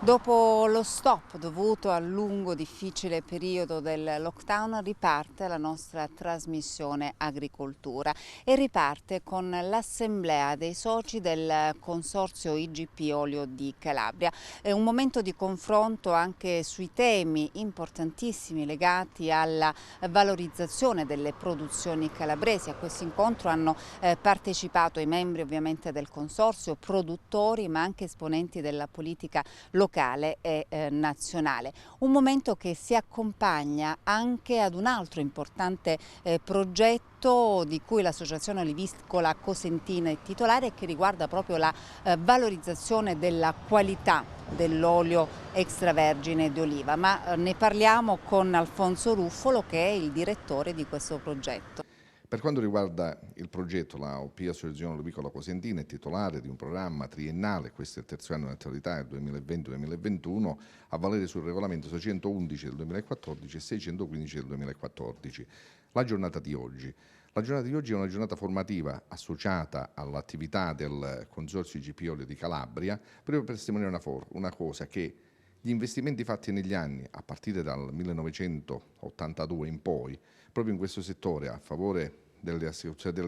Dopo lo stop dovuto al lungo difficile periodo del lockdown riparte la nostra trasmissione Agricoltura e riparte con l'assemblea dei soci del consorzio IGP Olio di Calabria. È un momento di confronto anche sui temi importantissimi legati alla valorizzazione delle produzioni calabresi. A questo incontro hanno partecipato i membri ovviamente del consorzio, produttori ma anche esponenti della politica locale e nazionale. Un momento che si accompagna anche ad un altro importante progetto di cui l'Associazione Olivicola Cosentina è titolare e che riguarda proprio la valorizzazione della qualità dell'olio extravergine di oliva. Ma ne parliamo con Alfonso Ruffolo, che è il direttore di questo progetto. Per quanto riguarda il progetto, la OP Associazione Olivicola Cosentina è titolare di un programma triennale, questo è il terzo anno di attività, il 2020-2021, a valere sul regolamento 611 del 2014 e 615 del 2014. La giornata di oggi è una giornata formativa associata all'attività del Consorzio IGP Olio di Calabria, proprio per testimoniare una cosa, che gli investimenti fatti negli anni, a partire dal 1982 in poi, proprio in questo settore a favore delle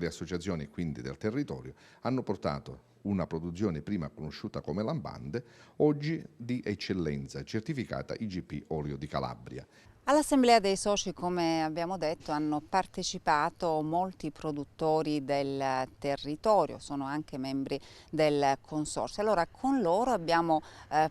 associazioni e quindi del territorio, hanno portato una produzione prima conosciuta come Lambande, oggi di eccellenza, certificata IGP Olio di Calabria. All'assemblea dei soci, come abbiamo detto, hanno partecipato molti produttori del territorio, sono anche membri del consorzio. Allora, con loro abbiamo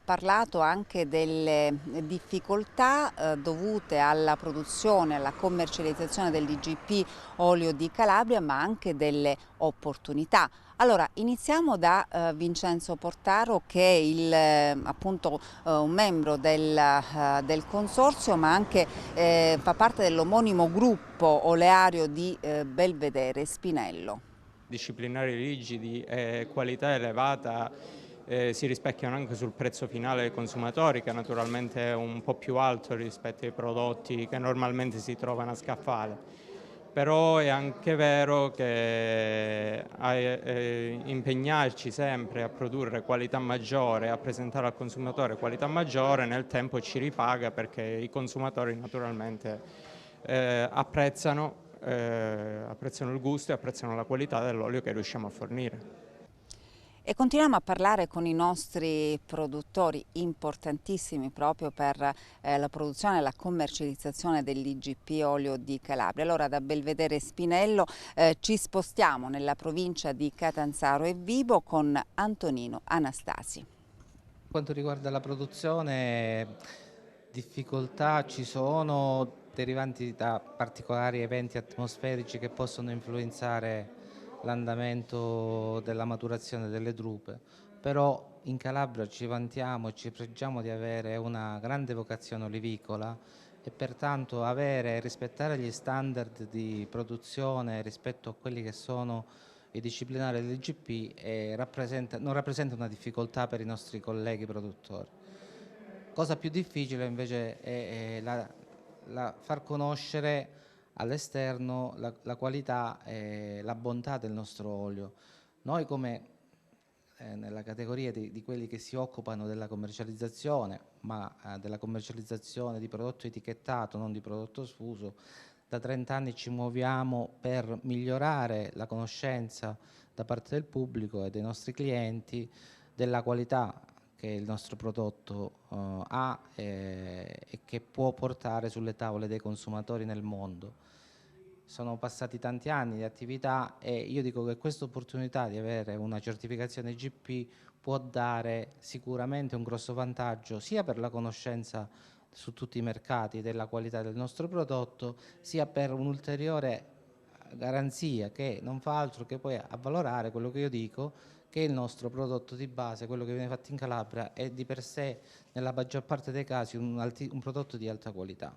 parlato anche delle difficoltà dovute alla produzione, alla commercializzazione dell'IGP Olio di Calabria, ma anche delle opportunità. Allora, iniziamo da Vincenzo Portaro, che è appunto un membro del consorzio, ma anche fa parte dell'omonimo gruppo oleario di Belvedere Spinello. Disciplinari rigidi e qualità elevata si rispecchiano anche sul prezzo finale dei consumatori, che naturalmente è un po' più alto rispetto ai prodotti che normalmente si trovano a scaffale. Però è anche vero che impegnarci sempre a produrre qualità maggiore, a presentare al consumatore qualità maggiore, nel tempo ci ripaga, perché i consumatori naturalmente apprezzano il gusto e apprezzano la qualità dell'olio che riusciamo a fornire. E continuiamo a parlare con i nostri produttori importantissimi proprio per la produzione e la commercializzazione dell'IGP Olio di Calabria. Allora, da Belvedere Spinello ci spostiamo nella provincia di Catanzaro e Vibo con Antonino Anastasi. Per quanto riguarda la produzione, difficoltà ci sono derivanti da particolari eventi atmosferici che possono influenzare l'andamento della maturazione delle drupe, però in Calabria ci vantiamo e ci pregiamo di avere una grande vocazione olivicola e pertanto avere e rispettare gli standard di produzione rispetto a quelli che sono i disciplinari dell'IGP non rappresenta una difficoltà per i nostri colleghi produttori. Cosa più difficile invece è far conoscere all'esterno la qualità e la bontà del nostro olio. Noi come nella categoria di quelli che si occupano della commercializzazione, ma della commercializzazione di prodotto etichettato, non di prodotto sfuso, da 30 anni ci muoviamo per migliorare la conoscenza da parte del pubblico e dei nostri clienti della qualità che il nostro prodotto ha e che può portare sulle tavole dei consumatori nel mondo. Sono passati tanti anni di attività e io dico che questa opportunità di avere una certificazione IGP può dare sicuramente un grosso vantaggio sia per la conoscenza su tutti i mercati della qualità del nostro prodotto, sia per un'ulteriore garanzia che non fa altro che poi avvalorare quello che io dico, che il nostro prodotto di base, quello che viene fatto in Calabria, è di per sé, nella maggior parte dei casi, un prodotto di alta qualità.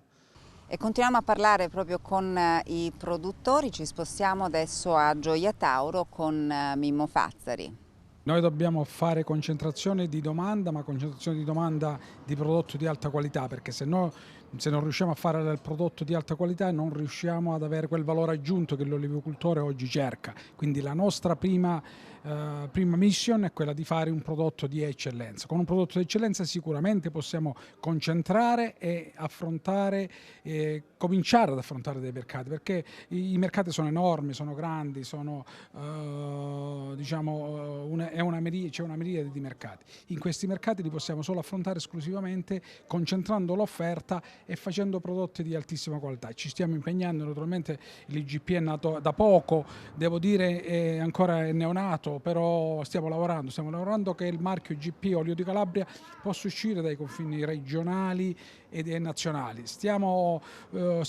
E continuiamo a parlare proprio con i produttori, ci spostiamo adesso a Gioia Tauro con Mimmo Fazzari. Noi dobbiamo fare concentrazione di domanda, ma concentrazione di domanda di prodotto di alta qualità, perché se non riusciamo a fare del prodotto di alta qualità non riusciamo ad avere quel valore aggiunto che l'olivicoltore oggi cerca. Quindi la nostra prima prima mission è quella di fare un prodotto di eccellenza. Con un prodotto di eccellenza sicuramente possiamo concentrare e affrontare, cominciare ad affrontare dei mercati, perché i mercati sono enormi, sono grandi, sono, c'è una miriade di mercati. In questi mercati li possiamo solo affrontare esclusivamente concentrando l'offerta e facendo prodotti di altissima qualità. Ci stiamo impegnando, naturalmente l'IGP è nato da poco, devo dire è ancora neonato, però stiamo lavorando che il marchio IGP Olio di Calabria possa uscire dai confini regionali e nazionali. Siamo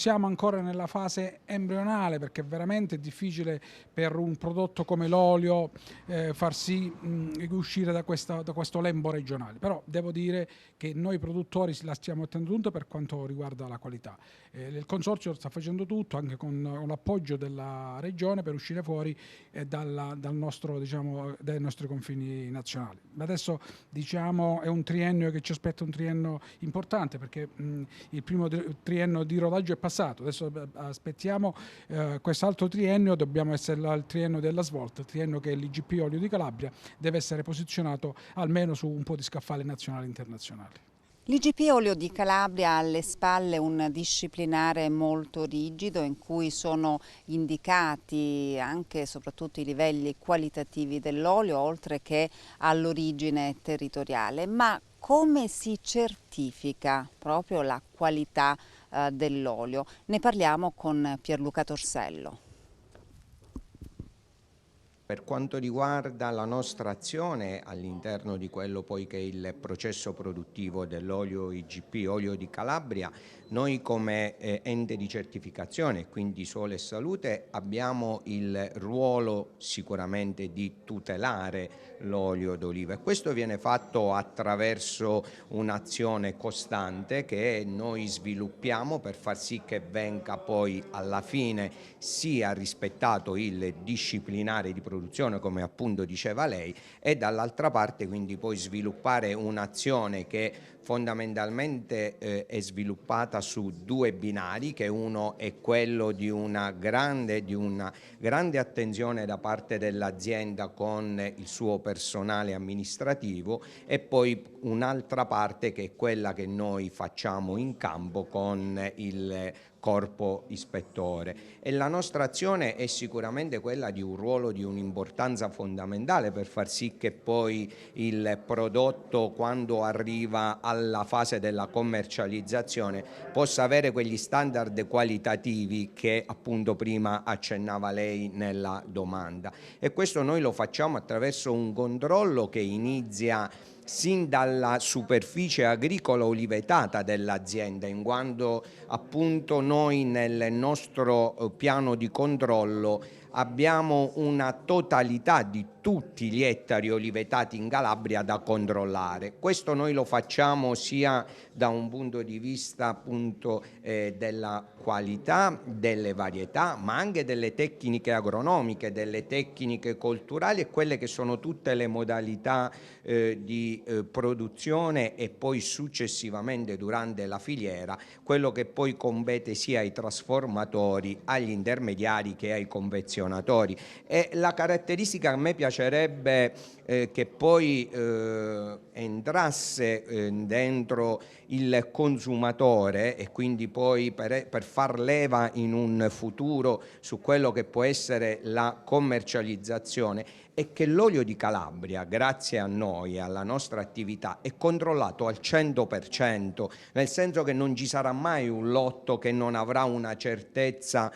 ancora nella fase embrionale, perché è veramente difficile per un prodotto come l'olio far sì uscire da questo lembo regionale, però devo dire che noi produttori la stiamo mettendo tutto per quanto riguarda la qualità. Il consorzio sta facendo tutto anche con l'appoggio della regione per uscire fuori dai nostri confini nazionali. Adesso è un triennio che ci aspetta, un triennio importante, perché il primo triennio di rodaggio è passato, adesso aspettiamo quest'altro triennio, dobbiamo essere al triennio della svolta, il triennio che l'IGP Olio di Calabria deve essere posizionato almeno su un po' di scaffali nazionali e internazionali. L'IGP Olio di Calabria ha alle spalle un disciplinare molto rigido in cui sono indicati anche e soprattutto i livelli qualitativi dell'olio, oltre che all'origine territoriale. Ma come si certifica proprio la qualità dell'olio? Ne parliamo con Pierluca Torsello. Per quanto riguarda la nostra azione all'interno di quello poi che è il processo produttivo dell'olio IGP, Olio di Calabria, noi come ente di certificazione, quindi Sole e Salute, abbiamo il ruolo sicuramente di tutelare l'olio d'oliva, e questo viene fatto attraverso un'azione costante che noi sviluppiamo per far sì che venga poi alla fine sia rispettato il disciplinare di produzione, come appunto diceva lei, e dall'altra parte quindi poi sviluppare un'azione che fondamentalmente è sviluppata su due binari, che uno è quello di una grande attenzione da parte dell'azienda con il suo personale amministrativo, e poi un'altra parte che è quella che noi facciamo in campo con il corpo ispettore, e la nostra azione è sicuramente quella di un ruolo di un'importanza fondamentale per far sì che poi il prodotto, quando arriva alla fase della commercializzazione, possa avere quegli standard qualitativi che appunto prima accennava lei nella domanda, e questo noi lo facciamo attraverso un controllo che inizia sin dalla superficie agricola olivetata dell'azienda, in quanto appunto noi nel nostro piano di controllo abbiamo una totalità di tutti gli ettari olivetati in Calabria da controllare. Questo noi lo facciamo sia da un punto di vista appunto della qualità, delle varietà, ma anche delle tecniche agronomiche, delle tecniche colturali e quelle che sono tutte le modalità di produzione, e poi successivamente durante la filiera quello che poi compete sia ai trasformatori, agli intermediari che ai confezionatori. E la caratteristica che a me piacerebbe che poi entrasse dentro il consumatore, e quindi poi per far leva in un futuro su quello che può essere la commercializzazione, è che l'olio di Calabria, grazie a noi e alla nostra attività, è controllato al 100%, nel senso che non ci sarà mai un lotto che non avrà una certezza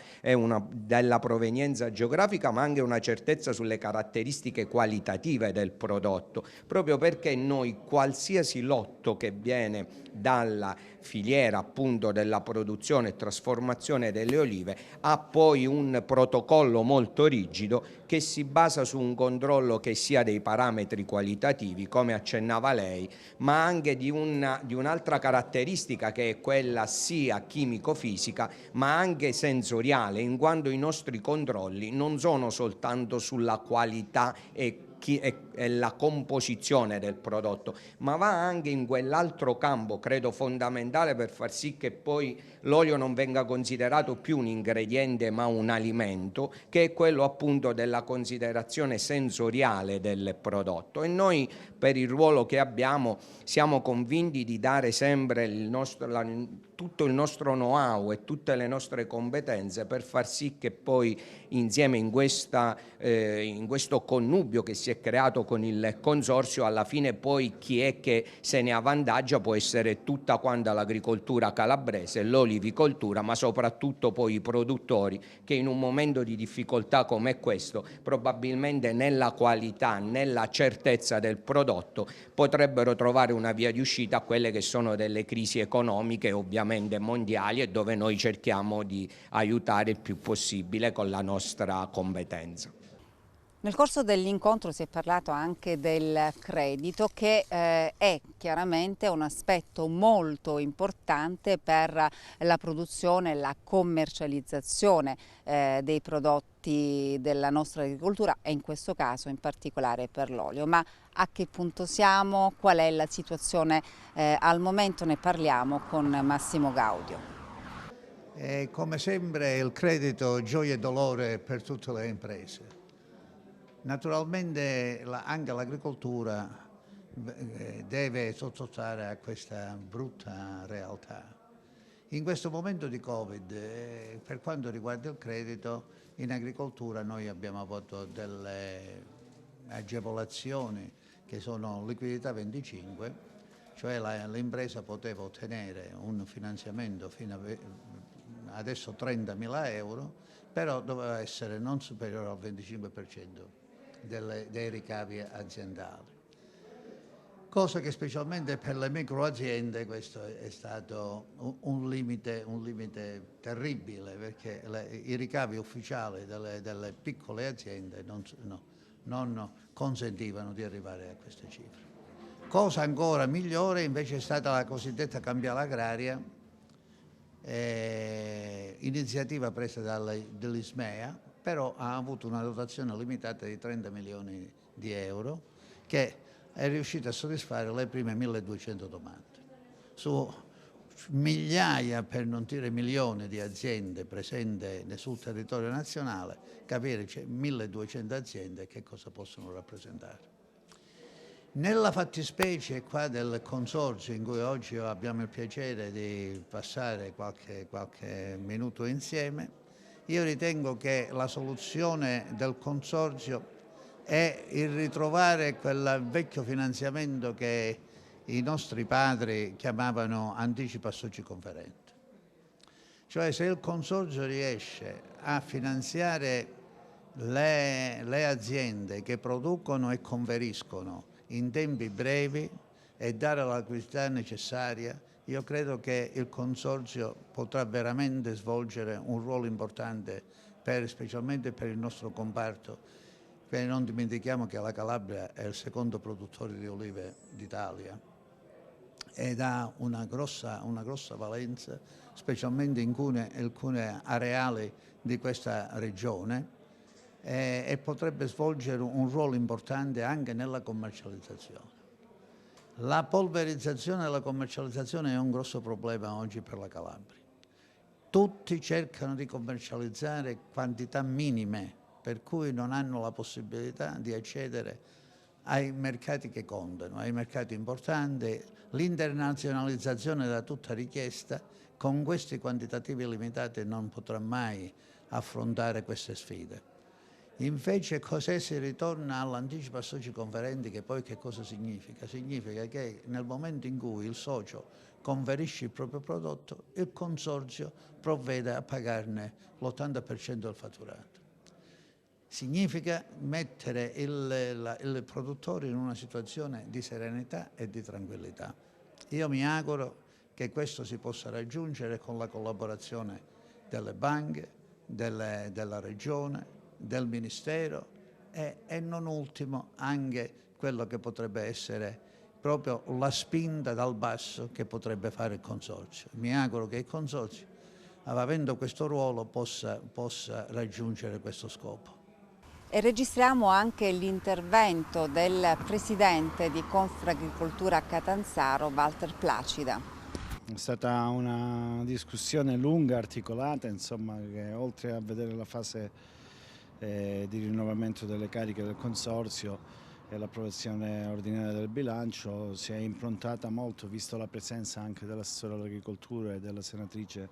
della provenienza geografica, ma anche una certezza sulle caratteristiche qualitative del prodotto, proprio perché noi qualsiasi lotto che viene dalla filiera appunto della produzione e trasformazione delle olive ha poi un protocollo molto rigido che si basa su un controllo che sia dei parametri qualitativi, come accennava lei, ma anche di un'altra caratteristica che è quella sia chimico-fisica ma anche sensoriale, in quanto i nostri controlli non sono soltanto sulla qualità e la composizione del prodotto, ma va anche in quell'altro campo, credo fondamentale, per far sì che poi l'olio non venga considerato più un ingrediente ma un alimento, che è quello appunto della considerazione sensoriale del prodotto. E noi, per il ruolo che abbiamo, siamo convinti di dare sempre tutto il nostro know-how e tutte le nostre competenze per far sì che poi insieme in questo connubio che si è creato con il consorzio, alla fine poi chi è che se ne avvantaggia può essere tutta quanta l'agricoltura calabrese, l'olivicoltura, ma soprattutto poi i produttori che in un momento di difficoltà come questo probabilmente nella qualità, nella certezza del prodotto potrebbero trovare una via di uscita a quelle che sono delle crisi economiche ovviamente mondiali e dove noi cerchiamo di aiutare il più possibile con la nostra competenza. Nel corso dell'incontro si è parlato anche del credito, che è chiaramente un aspetto molto importante per la produzione e la commercializzazione dei prodotti della nostra agricoltura e in questo caso in particolare per l'olio. Ma a che punto siamo? Qual è la situazione al momento? Ne parliamo con Massimo Gaudio. Come sempre il credito gioia e dolore per tutte le imprese. Naturalmente anche l'agricoltura deve sottostare a questa brutta realtà. In questo momento di Covid, per quanto riguarda il credito, in agricoltura noi abbiamo avuto delle agevolazioni che sono liquidità 25, cioè l'impresa poteva ottenere un finanziamento fino a adesso 30.000 euro, però doveva essere non superiore al 25% dei ricavi aziendali. Cosa che specialmente per le microaziende questo è stato un limite terribile, perché i ricavi ufficiali delle piccole aziende non consentivano di arrivare a queste cifre. Cosa ancora migliore invece è stata la cosiddetta cambiale agraria, iniziativa presa dall'Ismea, però ha avuto una dotazione limitata di 30 milioni di euro che è riuscita a soddisfare le prime 1.200 domande. Su migliaia, per non dire milioni, di aziende presenti sul territorio nazionale, capire c'è 1.200 aziende che cosa possono rappresentare. Nella fattispecie qua del consorzio in cui oggi abbiamo il piacere di passare qualche minuto insieme, io ritengo che la soluzione del consorzio è il ritrovare quel vecchio finanziamento che i nostri padri chiamavano anticipo a soci conferenti. Cioè, se il consorzio riesce a finanziare le aziende che producono e conferiscono in tempi brevi e dare la liquidità necessaria, io credo che il consorzio potrà veramente svolgere un ruolo importante specialmente per il nostro comparto, perché non dimentichiamo che la Calabria è il secondo produttore di olive d'Italia ed ha una grossa valenza, specialmente in alcune areali di questa regione, e potrebbe svolgere un ruolo importante anche nella commercializzazione. La polverizzazione e la commercializzazione è un grosso problema oggi per la Calabria. Tutti cercano di commercializzare quantità minime, per cui non hanno la possibilità di accedere ai mercati che contano, ai mercati importanti. L'internazionalizzazione da tutta richiesta, con questi quantitativi limitati non potrà mai affrontare queste sfide. Invece cos'è? Si ritorna all'anticipo a soci conferenti, che poi che cosa significa? Significa che nel momento in cui il socio conferisce il proprio prodotto, il consorzio provvede a pagarne l'80% del fatturato. Significa mettere il produttore in una situazione di serenità e di tranquillità. Io mi auguro che questo si possa raggiungere con la collaborazione delle banche, della regione, del Ministero e non ultimo anche quello che potrebbe essere proprio la spinta dal basso che potrebbe fare il consorzio. Mi auguro che il consorzio, avendo questo ruolo, possa raggiungere questo scopo. e registriamo anche l'intervento del presidente di Confagricoltura Catanzaro, Walter Placida. È stata una discussione lunga, articolata, insomma, che oltre a vedere la fase di rinnovamento delle cariche del Consorzio e l'approvazione ordinaria del bilancio, si è improntata molto, visto la presenza anche dell'assessore all'agricoltura e della senatrice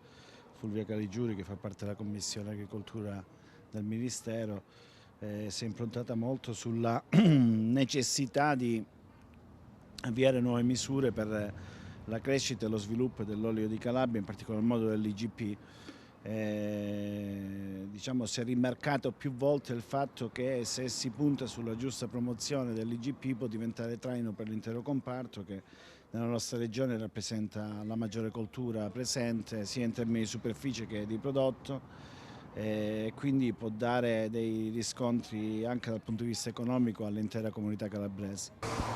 Fulvia Caligiuri, che fa parte della Commissione Agricoltura del Ministero, si è improntata molto sulla necessità di avviare nuove misure per la crescita e lo sviluppo dell'olio di Calabria, in particolar modo dell'IGP. Diciamo, si è rimarcato più volte il fatto che se si punta sulla giusta promozione dell'IGP può diventare traino per l'intero comparto, che nella nostra regione rappresenta la maggiore coltura presente sia in termini di superficie che di prodotto, e quindi può dare dei riscontri anche dal punto di vista economico all'intera comunità calabrese.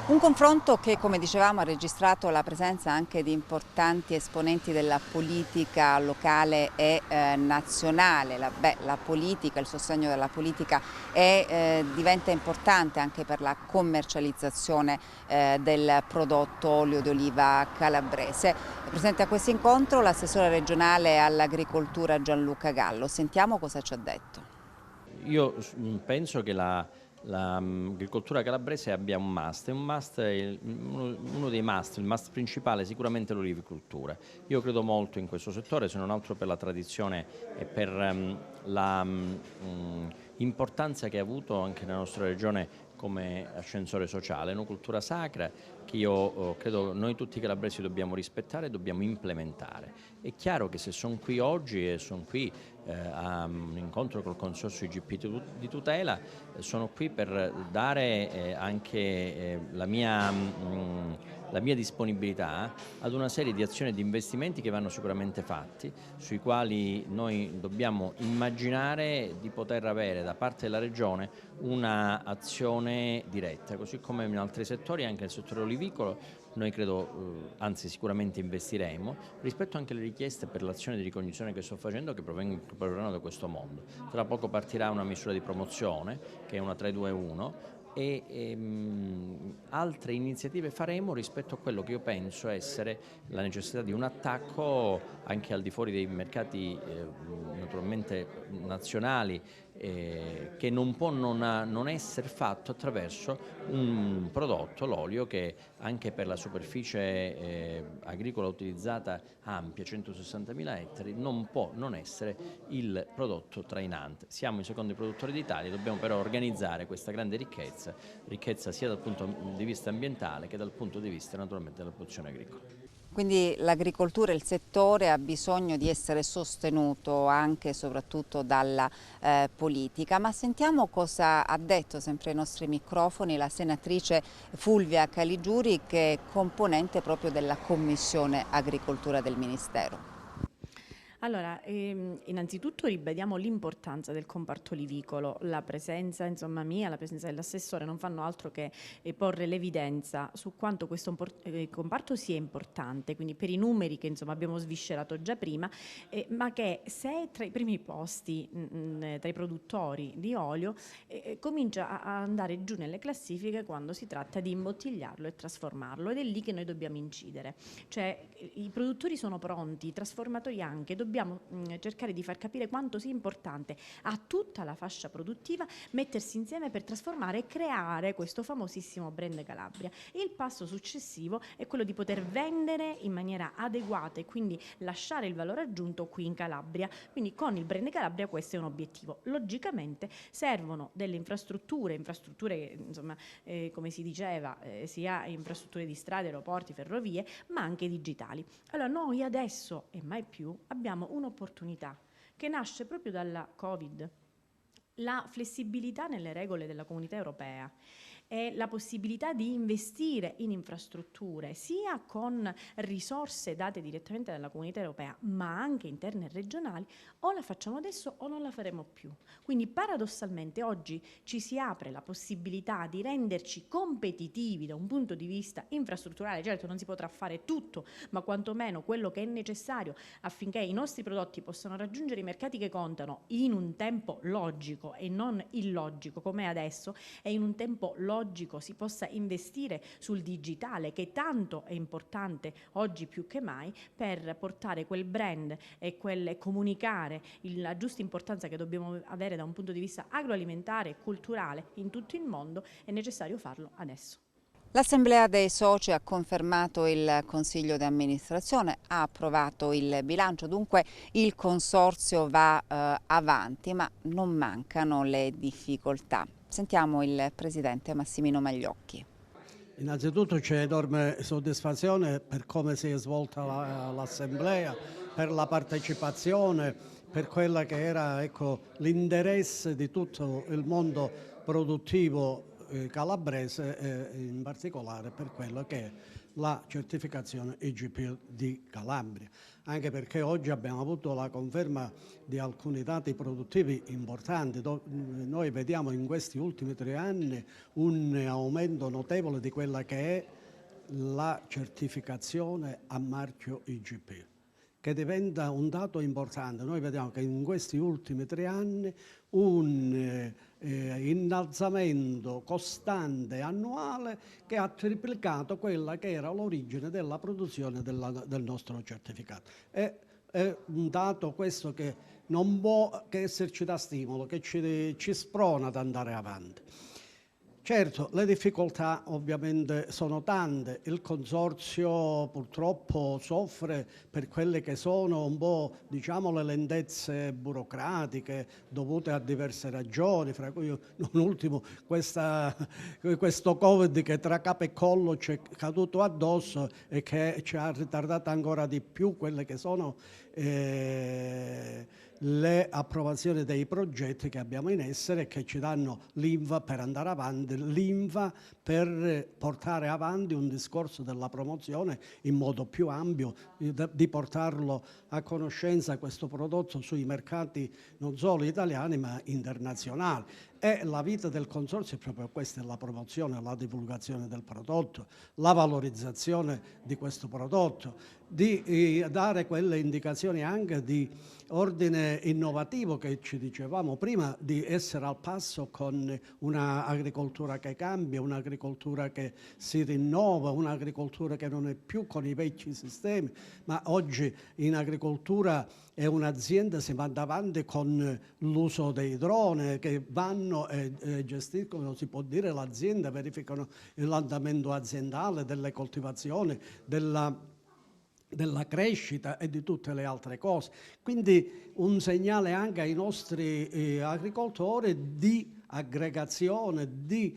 Un confronto che, come dicevamo, ha registrato la presenza anche di importanti esponenti della politica locale e nazionale. La politica, il sostegno della politica diventa importante anche per la commercializzazione del prodotto olio d'oliva calabrese. È presente a questo incontro l'assessore regionale all'agricoltura Gianluca Gallo. Sentiamo cosa ci ha detto. Io penso che l'agricoltura calabrese abbia un must, uno dei must, il must principale è sicuramente l'olivicoltura. Io credo molto in questo settore, se non altro per la tradizione e per l'importanza che ha avuto anche nella nostra regione come ascensore sociale, una cultura sacra che io credo noi tutti calabresi dobbiamo rispettare e dobbiamo implementare. È chiaro che se sono qui oggi e sono qui a un incontro col Consorzio IGP di tutela, sono qui per dare anche la mia disponibilità ad una serie di azioni e di investimenti che vanno sicuramente fatti, sui quali noi dobbiamo immaginare di poter avere da parte della Regione una azione diretta, così come in altri settori, anche nel settore olivicolo. Noi credo, anzi sicuramente investiremo, rispetto anche alle richieste per l'azione di ricognizione che sto facendo, che proverranno da questo mondo. Tra poco partirà una misura di promozione, che è una 3-2-1, e altre iniziative faremo rispetto a quello che io penso essere la necessità di un attacco anche al di fuori dei mercati naturalmente nazionali, che non può non essere fatto attraverso un prodotto, l'olio, che anche per la superficie agricola utilizzata ampia, 160.000 ettari, non può non essere il prodotto trainante. Siamo i secondi produttori d'Italia, dobbiamo però organizzare questa grande ricchezza sia dal punto di vista ambientale che dal punto di vista naturalmente della produzione agricola. Quindi l'agricoltura, il settore ha bisogno di essere sostenuto anche e soprattutto dalla politica, ma sentiamo cosa ha detto sempre ai nostri microfoni la senatrice Fulvia Caligiuri, che è componente proprio della Commissione Agricoltura del Ministero. Allora, innanzitutto ribadiamo l'importanza del comparto olivicolo, la presenza mia, la presenza dell'assessore non fanno altro che porre l'evidenza su quanto questo comparto sia importante, quindi per i numeri che abbiamo sviscerato già prima, ma che se è tra i primi posti tra i produttori di olio, comincia a andare giù nelle classifiche quando si tratta di imbottigliarlo e trasformarlo, ed è lì che noi dobbiamo incidere. Cioè i produttori sono pronti, i trasformatori anche, dobbiamo cercare di far capire quanto sia importante a tutta la fascia produttiva mettersi insieme per trasformare e creare questo famosissimo brand Calabria. Il passo successivo è quello di poter vendere in maniera adeguata e quindi lasciare il valore aggiunto qui in Calabria. Quindi con il brand Calabria questo è un obiettivo. Logicamente servono delle infrastrutture come si diceva, sia infrastrutture di strade, aeroporti, ferrovie, ma anche digitali. Allora noi adesso e mai più abbiamo un'opportunità che nasce proprio dalla Covid, la flessibilità nelle regole della Comunità Europea è la possibilità di investire in infrastrutture, sia con risorse date direttamente dalla Comunità Europea, ma anche interne e regionali, o la facciamo adesso o non la faremo più. Quindi paradossalmente oggi ci si apre la possibilità di renderci competitivi da un punto di vista infrastrutturale. Certo, non si potrà fare tutto, ma quantomeno quello che è necessario affinché i nostri prodotti possano raggiungere i mercati che contano in un tempo logico e non illogico come adesso, e in un tempo logico si possa investire sul digitale, che tanto è importante oggi più che mai per portare quel brand e comunicare la giusta importanza che dobbiamo avere da un punto di vista agroalimentare e culturale in tutto il mondo. È necessario farlo adesso. L'Assemblea dei Soci ha confermato il Consiglio di amministrazione, ha approvato il bilancio, dunque il Consorzio va avanti, ma non mancano le difficoltà. Sentiamo il Presidente Massimino Magliocchi. Innanzitutto c'è enorme soddisfazione per come si è svolta l'Assemblea, per la partecipazione, per quella che era, ecco, l'interesse di tutto il mondo produttivo calabrese, in particolare per quello che è la certificazione IGP di Calabria, anche perché oggi abbiamo avuto la conferma di alcuni dati produttivi importanti. Noi vediamo in questi ultimi 3 anni un aumento notevole di quella che è la certificazione a marchio IGP, che diventa un dato importante. Noi vediamo che in questi ultimi 3 anni un innalzamento costante annuale che ha triplicato quella che era l'origine della produzione del nostro certificato. È un dato questo che non può che esserci da stimolo, che ci sprona ad andare avanti. Certo, le difficoltà ovviamente sono tante, il Consorzio purtroppo soffre per quelle che sono un po', diciamo, le lentezze burocratiche dovute a diverse ragioni, fra cui non ultimo questo Covid che tra capo e collo ci è caduto addosso e che ci ha ritardato ancora di più quelle che sono le approvazioni dei progetti che abbiamo in essere e che ci danno linfa per andare avanti, linfa per portare avanti un discorso della promozione in modo più ampio, di portarlo a conoscenza questo prodotto sui mercati non solo italiani ma internazionali. E la vita del Consorzio è proprio questa, è la promozione, la divulgazione del prodotto, la valorizzazione di questo prodotto, di dare quelle indicazioni anche di ordine innovativo che ci dicevamo prima, di essere al passo con un'agricoltura che cambia, un'agricoltura che si rinnova, un'agricoltura che non è più con i vecchi sistemi, ma oggi in agricoltura è un'azienda, si va avanti con l'uso dei droni che vanno e gestiscono, si può dire, l'azienda, verificano l'andamento aziendale, delle coltivazioni, della crescita e di tutte le altre cose. Quindi un segnale anche ai nostri agricoltori di aggregazione, di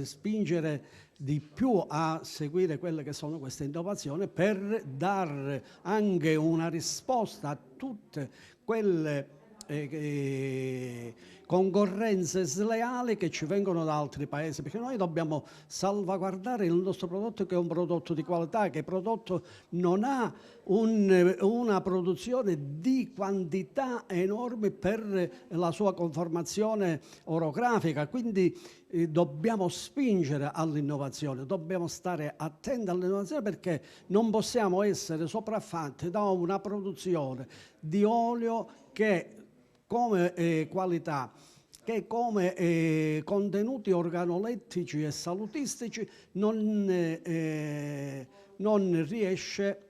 spingere di più a seguire quelle che sono queste innovazioni per dare anche una risposta a tutte quelle concorrenze sleali che ci vengono da altri paesi, perché noi dobbiamo salvaguardare il nostro prodotto, che è un prodotto di qualità, che prodotto non ha una produzione di quantità enormi per la sua conformazione orografica, quindi dobbiamo spingere all'innovazione, dobbiamo stare attenti all'innovazione, perché non possiamo essere sopraffatti da una produzione di olio che come qualità, che come contenuti organolettici e salutistici non riesce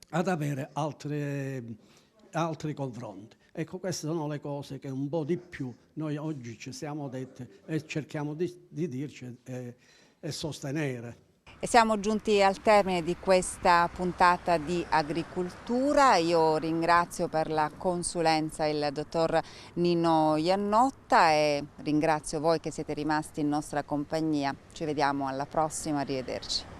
ad avere altri confronti. Ecco, queste sono le cose che un po' di più noi oggi ci siamo detti e cerchiamo di dirci e sostenere. E siamo giunti al termine di questa puntata di Agricoltura. Io ringrazio per la consulenza il dottor Nino Iannotta e ringrazio voi che siete rimasti in nostra compagnia. Ci vediamo alla prossima, arrivederci.